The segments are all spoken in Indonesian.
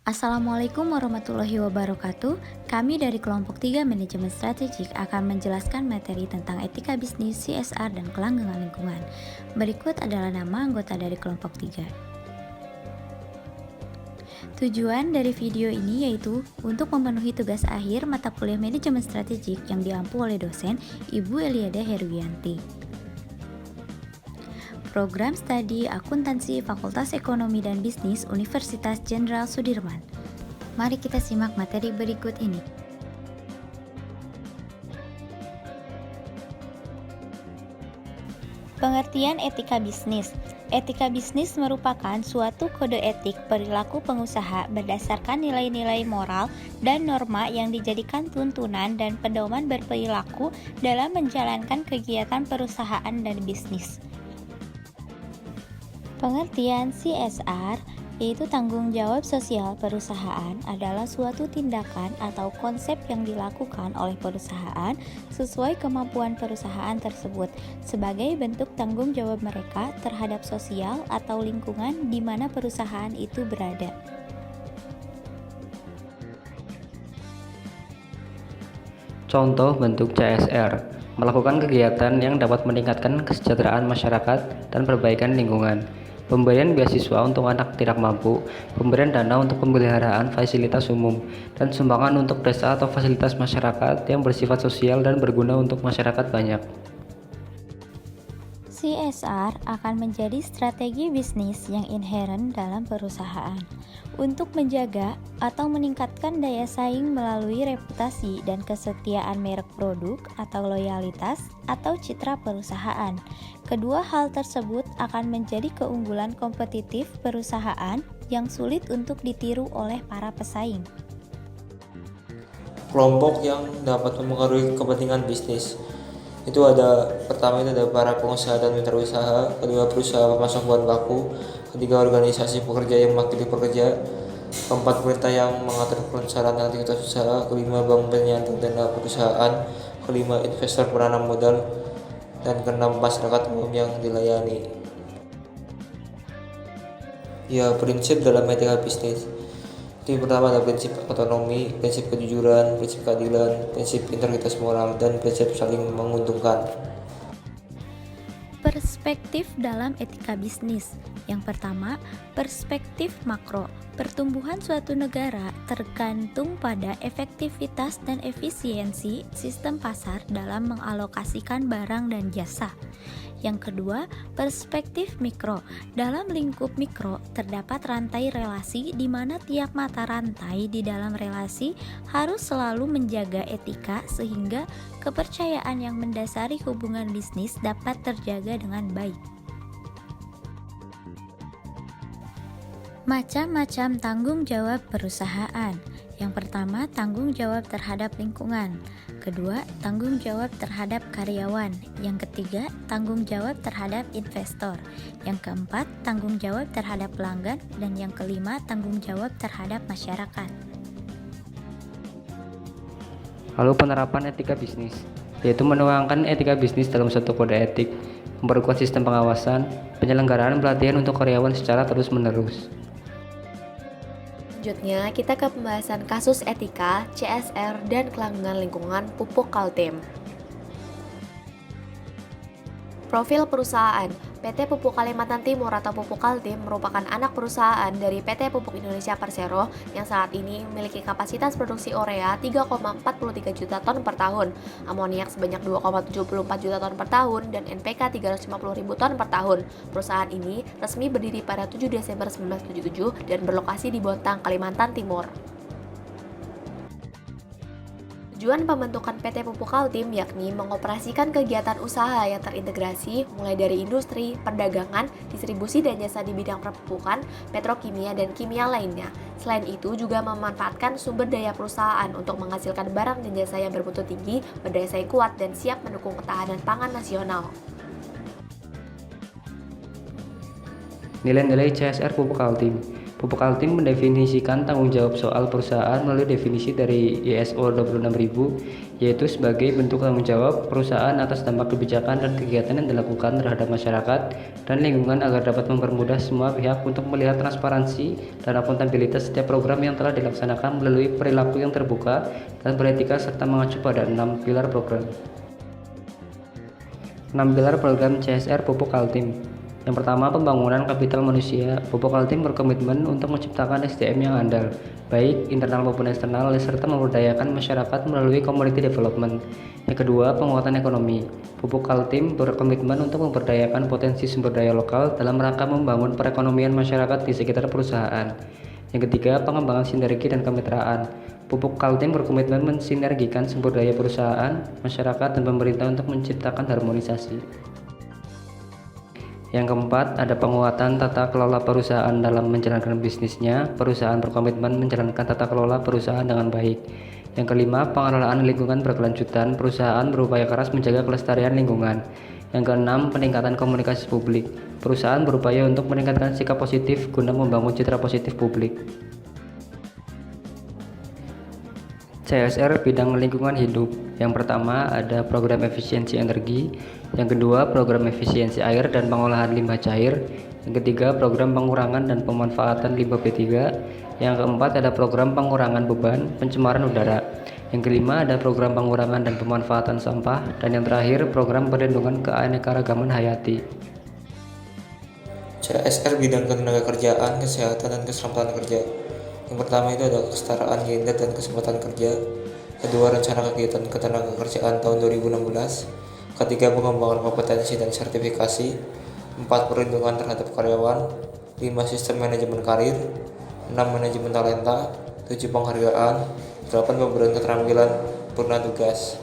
Assalamualaikum warahmatullahi wabarakatuh. Kami dari kelompok 3 Manajemen Strategik akan menjelaskan materi tentang etika bisnis, CSR, dan kelanggengan lingkungan. Berikut adalah nama anggota dari kelompok 3. Tujuan dari video ini yaitu untuk memenuhi tugas akhir mata kuliah Manajemen Strategik yang diampu oleh dosen Ibu Eliada Heruwianti. Program Studi Akuntansi Fakultas Ekonomi dan Bisnis Universitas Jenderal Sudirman. Mari kita simak materi berikut ini. Pengertian etika bisnis. Etika bisnis merupakan suatu kode etik perilaku pengusaha berdasarkan nilai-nilai moral dan norma yang dijadikan tuntunan dan pedoman berperilaku dalam menjalankan kegiatan perusahaan dan bisnis. Pengertian CSR, yaitu tanggung jawab sosial perusahaan, adalah suatu tindakan atau konsep yang dilakukan oleh perusahaan sesuai kemampuan perusahaan tersebut sebagai bentuk tanggung jawab mereka terhadap sosial atau lingkungan di mana perusahaan itu berada. Contoh bentuk CSR, melakukan kegiatan yang dapat meningkatkan kesejahteraan masyarakat dan perbaikan lingkungan. Pemberian beasiswa untuk anak tidak mampu, pemberian dana untuk pemeliharaan fasilitas umum, dan sumbangan untuk desa atau fasilitas masyarakat yang bersifat sosial dan berguna untuk masyarakat banyak. CSR akan menjadi strategi bisnis yang inheren dalam perusahaan untuk menjaga atau meningkatkan daya saing melalui reputasi dan kesetiaan merek produk atau loyalitas atau citra perusahaan. Kedua hal tersebut akan menjadi keunggulan kompetitif perusahaan yang sulit untuk ditiru oleh para pesaing. Kelompok yang dapat mempengaruhi kepentingan bisnis pertama itu ada para pengusaha dan mitra usaha, kedua perusahaan pemasok bahan baku, ketiga organisasi pekerja yang mewakili pekerja, keempat pemerintah yang mengatur kelancaran aktivitas usaha, kelima bank penyandang dana perusahaan, kelima investor penanam modal, dan keenam masyarakat umum yang dilayani. Ya, prinsip dalam etika bisnis. Itu pertama ada prinsip otonomi, prinsip kejujuran, prinsip keadilan, prinsip integritas moral, dan prinsip saling menguntungkan. Perspektif dalam etika bisnis. Yang pertama, perspektif makro. Pertumbuhan suatu negara tergantung pada efektivitas dan efisiensi sistem pasar dalam mengalokasikan barang dan jasa. Yang kedua, perspektif mikro. Dalam lingkup mikro terdapat rantai relasi di mana tiap mata rantai di dalam relasi harus selalu menjaga etika sehingga kepercayaan yang mendasari hubungan bisnis dapat terjaga dengan baik. Macam-macam tanggung jawab perusahaan. Yang pertama, tanggung jawab terhadap lingkungan. Kedua, tanggung jawab terhadap karyawan. Yang ketiga, tanggung jawab terhadap investor. Yang keempat, tanggung jawab terhadap pelanggan. Dan yang kelima, tanggung jawab terhadap masyarakat. Lalu penerapan etika bisnis, yaitu menuangkan etika bisnis dalam suatu kode etik, memperkuat sistem pengawasan, penyelenggaraan pelatihan untuk karyawan secara terus-menerus. Selanjutnya, kita ke pembahasan kasus etika, CSR, dan kelanggengan lingkungan pupuk Kaltim. Profil perusahaan. PT Pupuk Kalimantan Timur atau Pupuk Kaltim merupakan anak perusahaan dari PT Pupuk Indonesia Persero yang saat ini memiliki kapasitas produksi urea 3,43 juta ton per tahun, amoniak sebanyak 2,74 juta ton per tahun, dan NPK 350.000 ton per tahun. Perusahaan ini resmi berdiri pada 7 Desember 1977 dan berlokasi di Bontang, Kalimantan Timur. Tujuan pembentukan PT Pupuk Kaltim yakni mengoperasikan kegiatan usaha yang terintegrasi mulai dari industri, perdagangan, distribusi dan jasa di bidang perpupukan, petrokimia, dan kimia lainnya. Selain itu juga memanfaatkan sumber daya perusahaan untuk menghasilkan barang dan jasa yang bermutu tinggi, berdaya saing kuat, dan siap mendukung ketahanan pangan nasional. Nilai-nilai CSR Pupuk Kaltim. Pupuk Altim mendefinisikan tanggung jawab soal perusahaan melalui definisi dari ISO 26000, yaitu sebagai bentuk tanggung jawab perusahaan atas dampak kebijakan dan kegiatan yang dilakukan terhadap masyarakat dan lingkungan agar dapat mempermudah semua pihak untuk melihat transparansi dan akuntabilitas setiap program yang telah dilaksanakan melalui perilaku yang terbuka dan beretika serta mengacu pada 6 pilar program. 6 pilar program CSR Pupuk Altim. Yang pertama, pembangunan kapital manusia. Pupuk Altim berkomitmen untuk menciptakan SDM yang andal, baik internal maupun eksternal, serta memberdayakan masyarakat melalui community development. Yang kedua, penguatan ekonomi. Pupuk Altim berkomitmen untuk memberdayakan potensi sumber daya lokal dalam rangka membangun perekonomian masyarakat di sekitar perusahaan. Yang ketiga, pengembangan sinergi dan kemitraan. Pupuk Kaltim berkomitmen mensinergikan sumber daya perusahaan, masyarakat, dan pemerintah untuk menciptakan harmonisasi. Yang keempat, ada penguatan tata kelola perusahaan dalam menjalankan bisnisnya. Perusahaan berkomitmen menjalankan tata kelola perusahaan dengan baik. Yang kelima, pengelolaan lingkungan berkelanjutan. Perusahaan berupaya keras menjaga kelestarian lingkungan. Yang keenam, peningkatan komunikasi publik. Perusahaan berupaya untuk meningkatkan sikap positif guna membangun citra positif publik. CSR bidang lingkungan hidup. Yang pertama ada program efisiensi energi, yang kedua program efisiensi air dan pengolahan limbah cair, yang ketiga program pengurangan dan pemanfaatan limbah B3, yang keempat ada program pengurangan beban pencemaran udara, yang kelima ada program pengurangan dan pemanfaatan sampah, dan yang terakhir program perlindungan keanekaragaman hayati. CSR bidang ketenagakerjaan, kesehatan, dan keselamatan kerja. Yang pertama itu ada kesetaraan gender dan kesempatan kerja. Kedua, rencana kegiatan ketenagakerjaan tahun 2016. Ketiga, pengembangan kompetensi dan sertifikasi. 4, perlindungan terhadap karyawan. 5, sistem manajemen karir. 6, manajemen talenta. 7, penghargaan. 8, pemberian keterampilan purna tugas.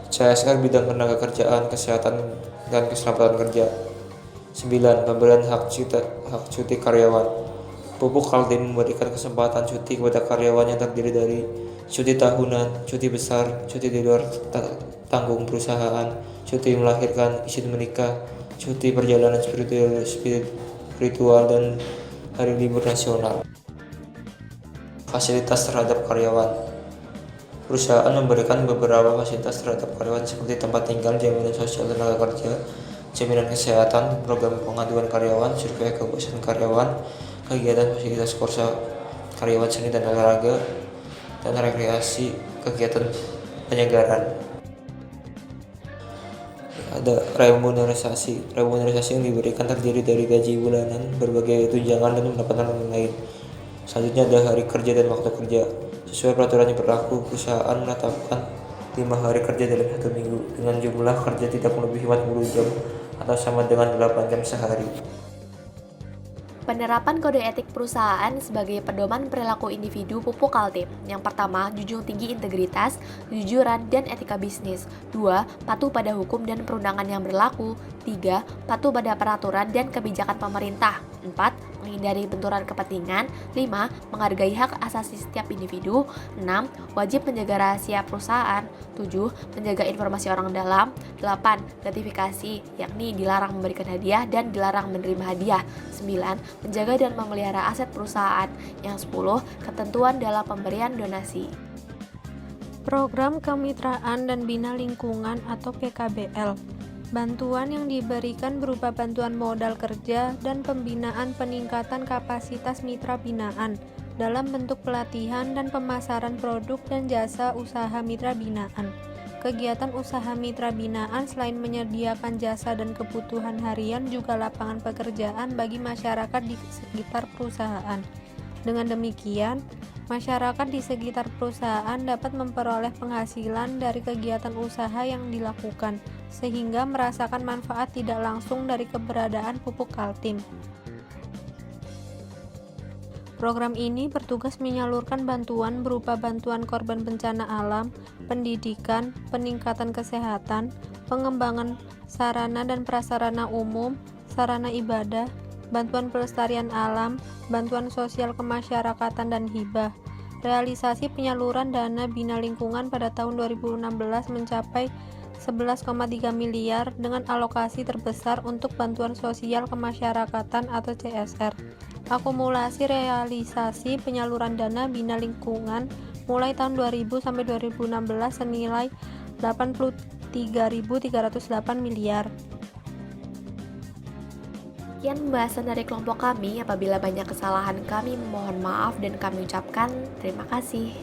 CSR bidang ketenagakerjaan, kesehatan, dan keselamatan kerja. 9, pemberian hak cuti karyawan. Pupuk Kaltim memberikan kesempatan cuti kepada karyawan yang terdiri dari cuti tahunan, cuti besar, cuti di luar tanggung perusahaan, cuti melahirkan, izin menikah, cuti perjalanan spiritual, dan hari libur nasional. Fasilitas terhadap karyawan. Perusahaan memberikan beberapa fasilitas terhadap karyawan seperti tempat tinggal, jaminan sosial tenaga kerja, jaminan kesehatan, program pengaduan karyawan, survei kepuasan karyawan, kegiatan fasilitas kursa karyawan seni dan olahraga, dan rekreasi, kegiatan penyegaran. Ada remunerasi yang diberikan terdiri dari gaji bulanan, berbagai tunjangan, dan pendapatan lain. Selanjutnya ada hari kerja dan waktu kerja. Sesuai peraturan yang berlaku, perusahaan menetapkan 5 hari kerja dalam 1 minggu dengan jumlah kerja tidak melebihi 40 jam atau sama dengan 8 jam sehari. Penerapan kode etik perusahaan sebagai pedoman perilaku individu Pupuk Kaltim. Yang pertama, junjung tinggi integritas, kejujuran, dan etika bisnis. 2, patuh pada hukum dan perundangan yang berlaku. 3, patuh pada peraturan dan kebijakan pemerintah. 4, menghindari benturan kepentingan. 5, menghargai hak asasi setiap individu. 6, wajib menjaga rahasia perusahaan. 7, menjaga informasi orang dalam. 8, gratifikasi, yakni dilarang memberikan hadiah dan dilarang menerima hadiah. 9, menjaga dan memelihara aset perusahaan. Yang 10, ketentuan dalam pemberian donasi. Program Kemitraan dan Bina Lingkungan atau PKBL. Bantuan yang diberikan berupa bantuan modal kerja dan pembinaan peningkatan kapasitas mitra binaan dalam bentuk pelatihan dan pemasaran produk dan jasa usaha mitra binaan. Kegiatan usaha mitra binaan selain menyediakan jasa dan kebutuhan harian juga lapangan pekerjaan bagi masyarakat di sekitar perusahaan. Dengan demikian, masyarakat di sekitar perusahaan dapat memperoleh penghasilan dari kegiatan usaha yang dilakukan, sehingga merasakan manfaat tidak langsung dari keberadaan Pupuk Kaltim. Program ini bertugas menyalurkan bantuan berupa bantuan korban bencana alam, pendidikan, peningkatan kesehatan, pengembangan sarana dan prasarana umum, sarana ibadah, bantuan pelestarian alam, bantuan sosial kemasyarakatan, dan hibah. Realisasi penyaluran dana bina lingkungan pada tahun 2016 mencapai 11,3 miliar dengan alokasi terbesar untuk bantuan sosial kemasyarakatan atau CSR. Akumulasi realisasi penyaluran dana bina lingkungan mulai tahun 2000 sampai 2016 senilai 83.308 miliar. Sekian pembahasan dari kelompok kami. Apabila banyak kesalahan kami mohon maaf dan kami ucapkan terima kasih.